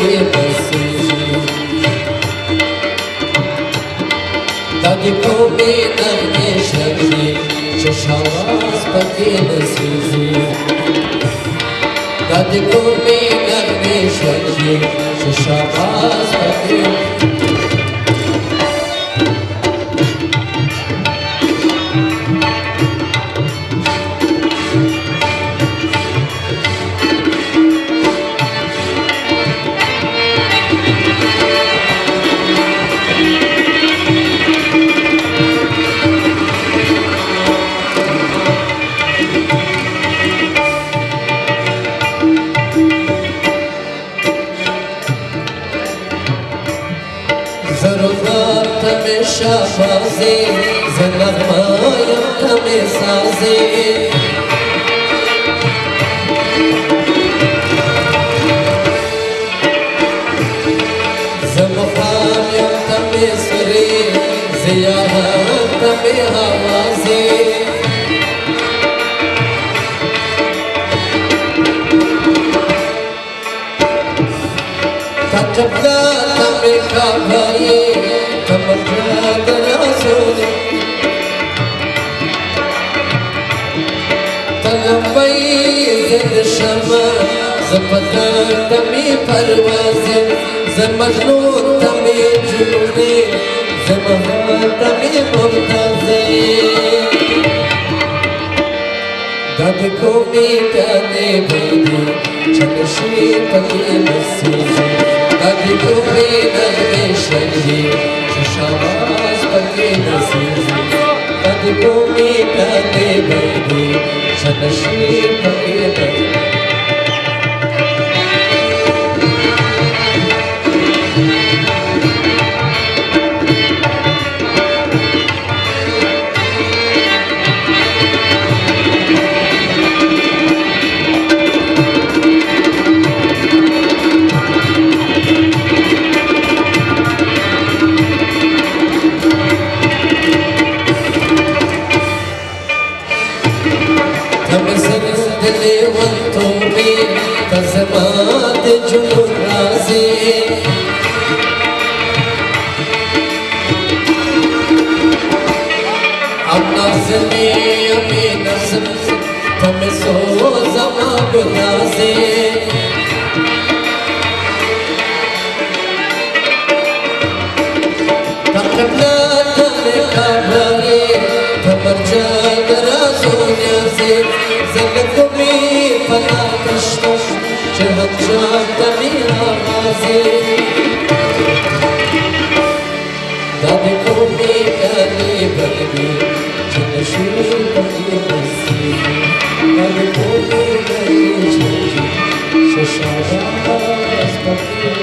पके बसे दादी को बेनर में शर्जे शशावास पके बसे दादी को बेनर में शर्जे शशावास पके ضرورت में शाबाज़े ज़नग़मायम तमें साज़े ज़मख़ायम तमें सुरे ज़ियाहत तमें आवाज़े कचबला तमें काभाये कमरा दराज़ोने तलम्बई ज़िद शमा ज़पता तमें परवाज़े ज़मजनून तमें जुनूने ज़महान तमें मुमताज़े दादी को मीठाने बेदी चलशी पके बसे दादी को बेनर में शर्जे शशावास पके बसे दादी को मीठाने बेदी चलशी पके बसे दिले वंतों में तज़मात जुनून राज़े अब नज़्मे अमे नज़्म तमें सो ज़मा गुदाज़े तक़बला तने काभाये तमर जाग राज़ोन्या से ज़लकुमी फला कश्तश चहत जाग तमें आवाज़े दादी को बेगाने बदले चलशी पके बसे दादी को बेगाने चलशी शशावास पके